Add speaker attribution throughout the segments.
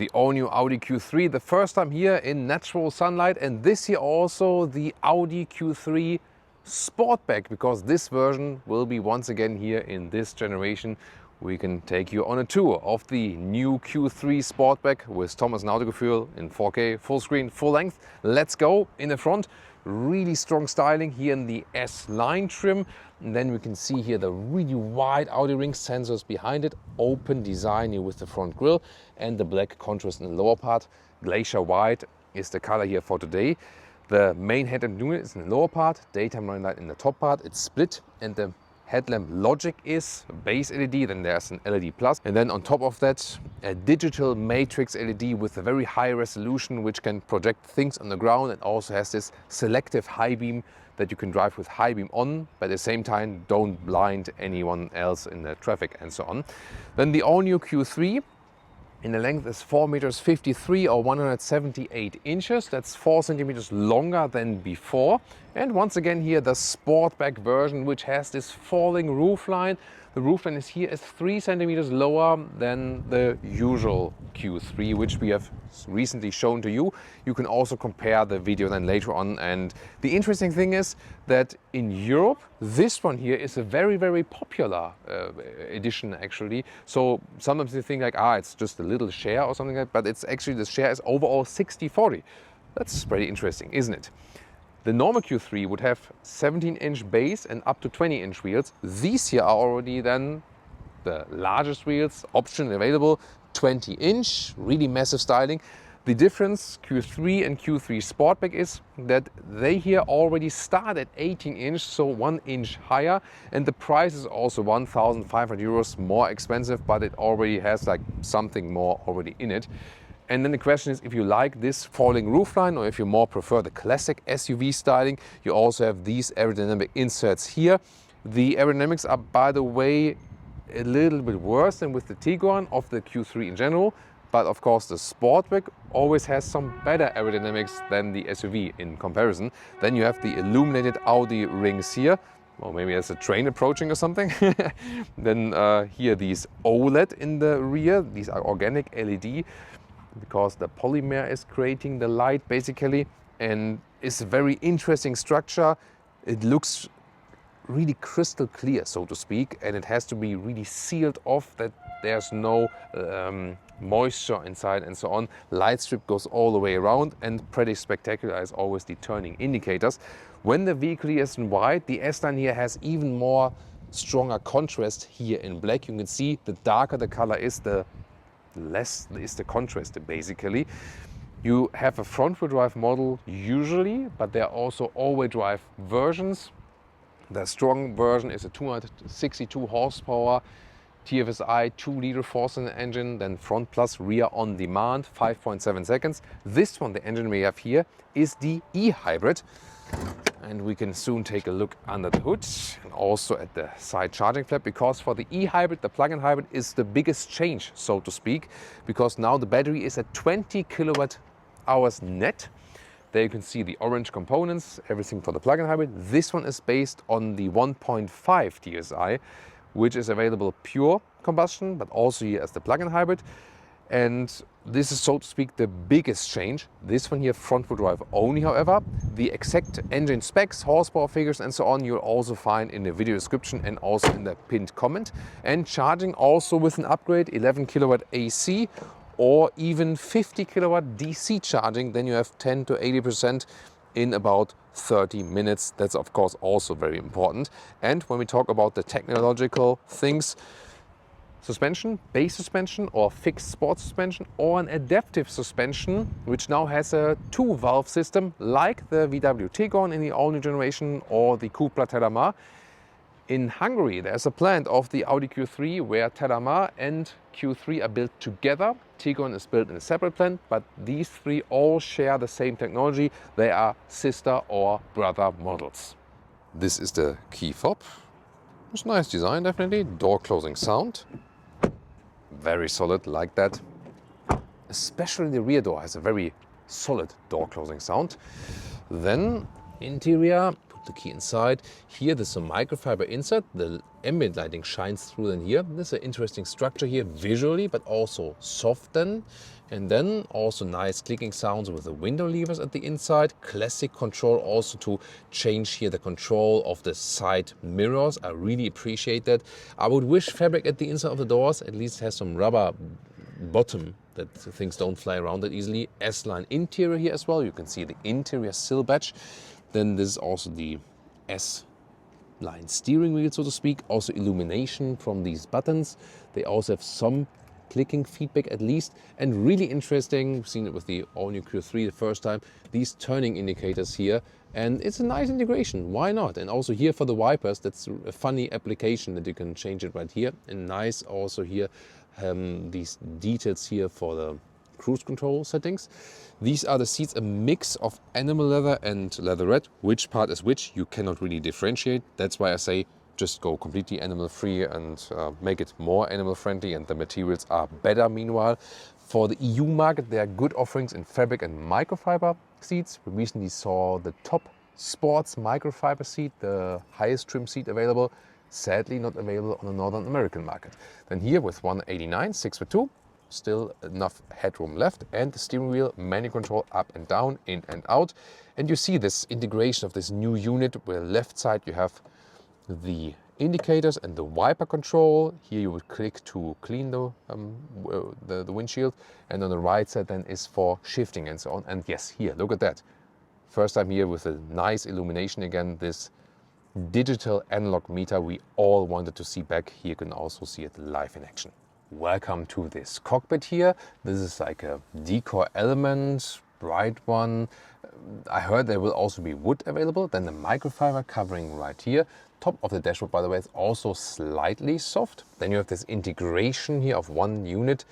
Speaker 1: The all-new Audi Q3, the first time here in natural sunlight, and this year also the Audi Q3 Sportback, because this version will be once again here in this generation. We can take you on a tour of the new Q3 Sportback with Thomas Naugefühl in 4K, full screen, full length. Let's go. In the front, really strong styling here in the S-Line trim. And then we can see here the really wide Audi ring sensors behind it, open design here with the front grille and the black contrast in the lower part. Glacier white is the color here for today. The main headlamp unit is in the lower part, daytime running light in the top part. It's split, and the headlamp logic is base LED, then there's an LED plus, and then on top of that a digital Matrix LED with a very high resolution which can project things on the ground, and also has this selective high beam that you can drive with high beam on, but at the same time don't blind anyone else in the traffic and so on. Then the all-new Q3 in the length is 4.53 meters or 178 inches. That's 4 centimeters longer than before. And once again here the Sportback version, which has this falling roofline. The roofline is here is 3 centimeters lower than the usual Q3, which we have recently shown to you. You can also compare the video then later on. And the interesting thing is that in Europe, this one here is a very, very popular edition actually. So sometimes you think like, it's just a little share or something like that, but it's actually, the share is overall 60-40. That's pretty interesting, isn't it? The normal Q3 would have 17-inch base and up to 20-inch wheels. These here are already then the largest wheels, option available, 20-inch, really massive styling. The difference Q3 and Q3 Sportback is that they here already start at 18-inch, so 1 inch higher, and the price is also 1,500 euros more expensive, but it already has like something more already in it. And then the question is, if you like this falling roofline or if you more prefer the classic SUV styling, you also have these aerodynamic inserts here. The aerodynamics are, by the way, a little bit worse than with the Tiguan of the Q3 in general. But of course the Sportback always has some better aerodynamics than the SUV in comparison. Then you have the illuminated Audi rings here. Well, maybe there's a train approaching or something. Then here these OLED in the rear. These are organic LED, because the polymer is creating the light basically, and it's a very interesting structure. It looks really crystal clear, so to speak, and it has to be really sealed off that there's no moisture inside and so on. Light strip goes all the way around, and pretty spectacular as always the turning indicators. When the vehicle is in white, the S-Line here has even more stronger contrast here in black. You can see the darker the color is, the less is the contrast basically. You have a front-wheel drive model usually, but there are also all-wheel drive versions. The strong version is a 262 horsepower TFSI 2-liter 4-cylinder engine, then front plus rear on demand, 5.7 seconds. This one, the engine we have here, is the e-hybrid. And we can soon take a look under the hood and also at the side charging flap, because for the e-hybrid, the plug-in hybrid is the biggest change, so to speak, because now the battery is at 20 kilowatt hours net. There you can see the orange components, everything for the plug-in hybrid. This one is based on the 1.5 TSI, which is available pure combustion, but also here as the plug-in hybrid. And this is, so to speak, the biggest change. This one here, front-wheel drive only, however. The exact engine specs, horsepower figures and so on, you'll also find in the video description and also in the pinned comment. And charging also with an upgrade, 11 kilowatt AC or even 50 kilowatt DC charging. Then you have 10 to 80% in about 30 minutes. That's of course also very important. And when we talk about the technological things, suspension, base suspension or fixed sport suspension, or an adaptive suspension, which now has a 2-valve system like the VW Tiguan in the all-new generation or the Cupra Terramar. In Hungary, there's a plant of the Audi Q3 where Terramar and Q3 are built together. Tiguan is built in a separate plant, but these three all share the same technology. They are sister or brother models. This is the key fob. It's nice design, definitely. Door closing sound. Very solid, like that. Especially the rear door has a very solid door closing sound. Then interior, Put the key inside. Here there's some microfiber insert. The ambient lighting shines through in here. This is an interesting structure here visually, but also soften. And then also nice clicking sounds with the window levers at the inside. Classic control also to change here the control of the side mirrors. I really appreciate that. I would wish fabric at the inside of the doors at least has some rubber bottom that things don't fly around that easily. S-line interior here as well. You can see the interior sill badge. Then this is also the S-line steering wheel, so to speak. Also illumination from these buttons. They also have some clicking feedback at least. And really interesting, we've seen it with the all-new Q3 the first time, these turning indicators here. And it's a nice integration, why not? And also here for the wipers, that's a funny application that you can change it right here. And nice also here, these details here for the cruise control settings. These are the seats, a mix of animal leather and leatherette. Which part is which, you cannot really differentiate. That's why I say just go completely animal free and make it more animal friendly, and the materials are better meanwhile. For the EU market, there are good offerings in fabric and microfiber seats. We recently saw the top sports microfiber seat, the highest trim seat available. Sadly not available on the Northern American market. Then here with 189, 6'2", still enough headroom left, and the steering wheel, manual control up and down, in and out. And you see this integration of this new unit where left side you have the indicators and the wiper control. Here you would click to clean the windshield, and on the right side then is for shifting and so on. And yes, here, look at that. First time here with a nice illumination again, this digital analog meter we all wanted to see back. Here you can also see it live in action. Welcome to this cockpit here. This is like a decor element, bright one. I heard there will also be wood available. Then the microfiber covering right here. Top of the dashboard, by the way, is also slightly soft. Then you have this integration here of one unit,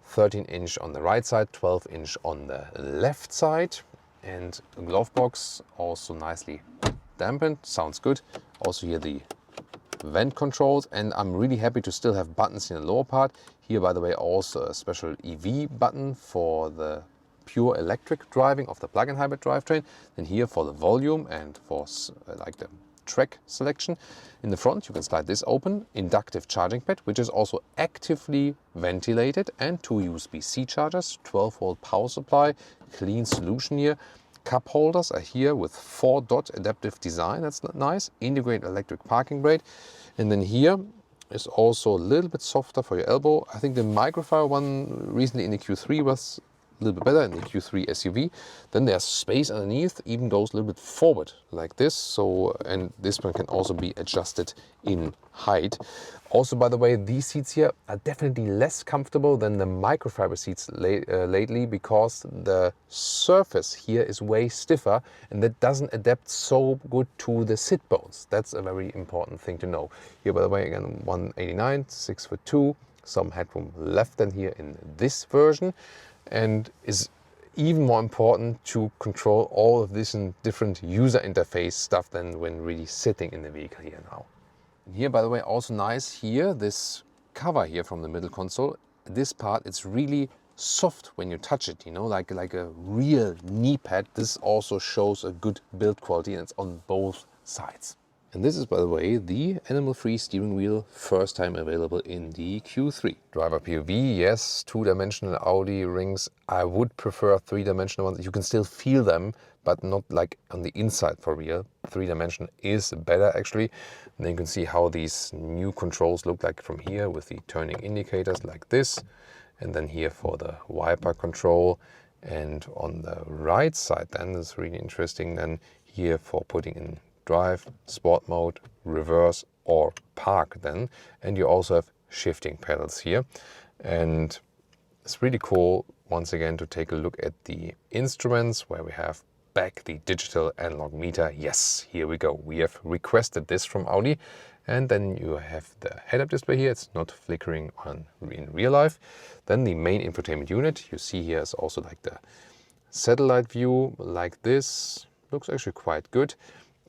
Speaker 1: 13-inch on the right side, 12-inch on the left side. And the glove box also nicely dampened, sounds good. Also here the vent controls, and I'm really happy to still have buttons in the lower part. Here, by the way, also a special EV button for the pure electric driving of the plug-in hybrid drivetrain. Then here for the volume and for like the track selection. In the front you can slide this open, inductive charging pad, which is also actively ventilated, and two USB-C chargers, 12-volt power supply, clean solution here. Cup holders are here with 4-dot adaptive design, that's nice. Integrated electric parking brake. And then here is also a little bit softer for your elbow. I think the microfiber one recently in the Q3 was a little bit better in the Q3 SUV. Then there's space underneath, even goes a little bit forward like this. So, and this one can also be adjusted in height. Also, by the way, these seats here are definitely less comfortable than the microfiber seats lately, because the surface here is way stiffer and that doesn't adapt so good to the sit bones. That's a very important thing to know. Here, by the way, again, 189, 6'2", some headroom left than here in this version. And is even more important to control all of this in different user interface stuff than when really sitting in the vehicle here now. And here, by the way, also nice here, this cover here from the middle console. This part, it's really soft when you touch it, you know, like a real knee pad. This also shows a good build quality, and it's on both sides. And this is, by the way, the animal-free steering wheel, first time available in the Q3. Driver POV, yes, two-dimensional Audi rings. I would prefer three-dimensional ones. You can still feel them, but not like on the inside for real. Three-dimensional is better, actually. And then you can see how these new controls look like from here with the turning indicators like this. And then here for the wiper control. And on the right side then, it's really interesting then here for putting in drive, sport mode, reverse or park then. And you also have shifting pedals here. And it's really cool once again to take a look at the instruments where we have back the digital analog meter. Yes, here we go. We have requested this from Audi. And then you have the head-up display here. It's not flickering on in real life. Then the main infotainment unit. You see here is also like the satellite view like this. Looks actually quite good.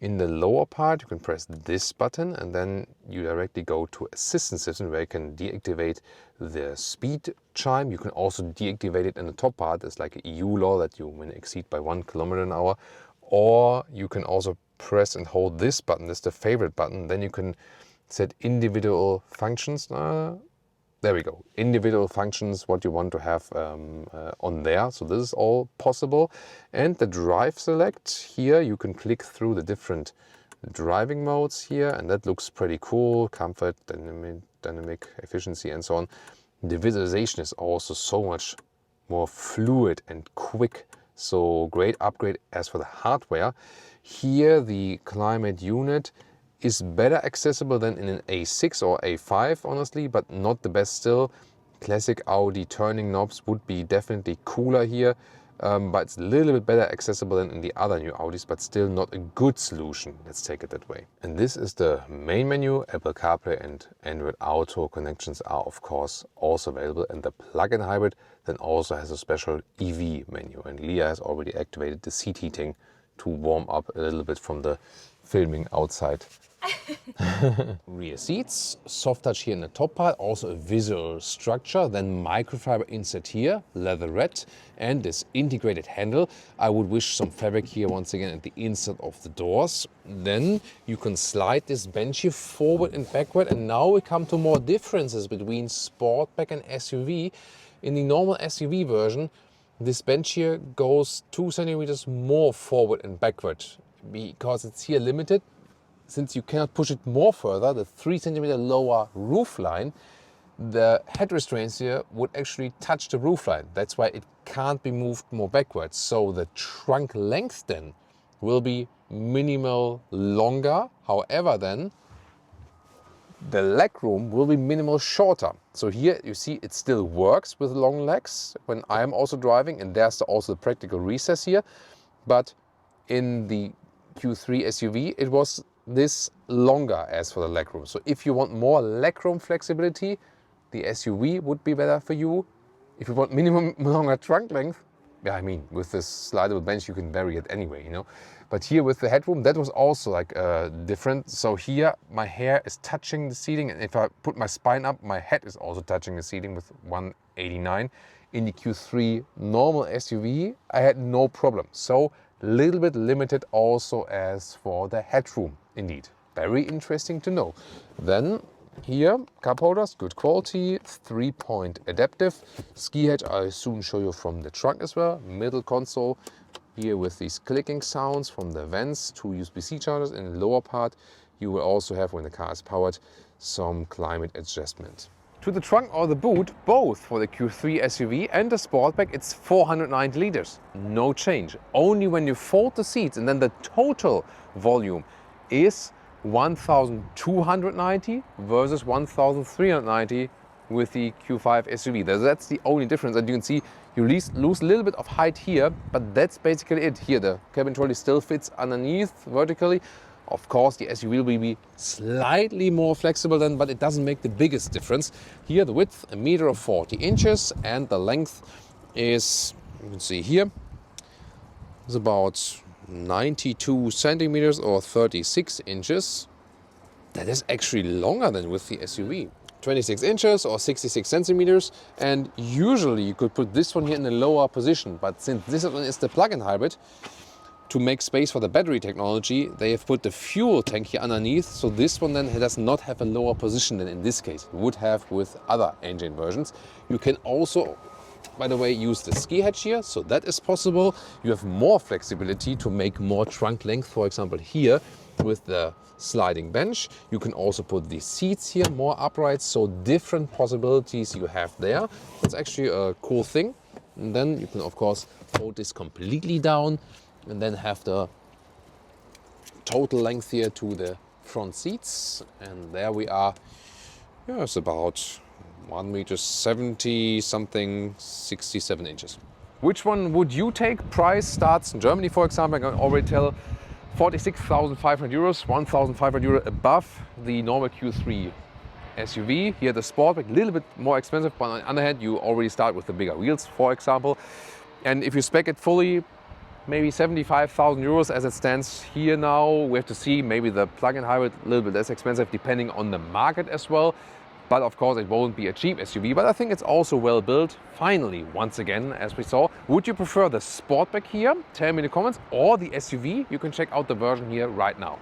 Speaker 1: In the lower part, you can press this button and then you directly go to assistance system where you can deactivate the speed chime. You can also deactivate it in the top part. It's like an EU law that you when exceed by 1 km/h. Or you can also press and hold this button, this is the favorite button, then you can set individual functions. There we go, individual functions, what you want to have on there. So this is all possible. And the drive select, here you can click through the different driving modes here, and that looks pretty cool. Comfort, dynamic, efficiency, and so on. The visualization is also so much more fluid and quick. So great upgrade as for the hardware. Here the climate unit is better accessible than in an A6 or A5, honestly, but not the best still. Classic Audi turning knobs would be definitely cooler here, but it's a little bit better accessible than in the other new Audis, but still not a good solution. Let's take it that way. And this is the main menu. Apple CarPlay and Android Auto connections are of course also available, and the plug-in hybrid then also has a special EV menu. And Leah has already activated the seat heating to warm up a little bit from the filming outside. Rear seats, soft touch here in the top part, also a visual structure, then microfiber insert here, leatherette, and this integrated handle. I would wish some fabric here once again at the inside of the doors. Then you can slide this bench here forward and backward, and now we come to more differences between Sportback and SUV. In the normal SUV version, this bench here goes 2 centimeters more forward and backward because it's here limited. Since you cannot push it more further, the 3 centimeter lower roof line, the head restraints here would actually touch the roof line. That's why it can't be moved more backwards. So the trunk length then will be minimal longer. However then, the leg room will be minimal shorter. So here you see it still works with long legs when I am also driving, and there's also the practical recess here. But in the Q3 SUV, it was this longer as for the legroom. So if you want more legroom flexibility, the SUV would be better for you. If you want minimum longer trunk length, yeah, I mean, with this slidable bench, you can vary it anyway, you know. But here with the headroom, that was also like different. So here my hair is touching the seating, and if I put my spine up, my head is also touching the seating with 189. In the Q3 normal SUV, I had no problem. So a little bit limited also as for the headroom, indeed. Very interesting to know. Then here, cup holders, good quality, 3-point adaptive. Ski hedge, I'll soon show you from the trunk as well. Middle console, here with these clicking sounds from the vents, 2 USB-C chargers. In the lower part, you will also have, when the car is powered, some climate adjustment. To the trunk or the boot, both for the Q3 SUV and the Sportback, it's 490 liters. No change. Only when you fold the seats, and then the total volume is 1,290 versus 1,390 with the Q5 SUV. That's the only difference. And you can see you lose a little bit of height here, but that's basically it. Here the cabin trolley still fits underneath vertically. Of course, the SUV will be slightly more flexible then, but it doesn't make the biggest difference. Here the width, 1.40 meters, and the length is, you can see here, is about 92 centimeters or 36 inches. That is actually longer than with the SUV. 26 inches or 66 centimeters, and usually you could put this one here in a lower position, but since this one is the plug-in hybrid, to make space for the battery technology, they have put the fuel tank here underneath, so this one then does not have a lower position than in this case it would have with other engine versions. You can also, by the way, use the ski hatch here, so that is possible. You have more flexibility to make more trunk length, for example here with the sliding bench. You can also put the seats here more upright, so different possibilities you have there. That's actually a cool thing. And then you can of course fold this completely down and then have the total length here to the front seats. And there we are. Yeah, it's about 1.70 m something, 67 inches. Which one would you take? Price starts in Germany, for example, I can already tell, 46,500 euros, 1,500 euros above the normal Q3 SUV. Here the Sportback, a little bit more expensive, but on the other hand, you already start with the bigger wheels, for example. And if you spec it fully, maybe 75,000 euros as it stands here now. We have to see, maybe the plug-in hybrid a little bit less expensive depending on the market as well. But of course, it won't be a cheap SUV, but I think it's also well built. Finally, once again, as we saw, would you prefer the Sportback here? Tell me in the comments, or the SUV? You can check out the version here right now.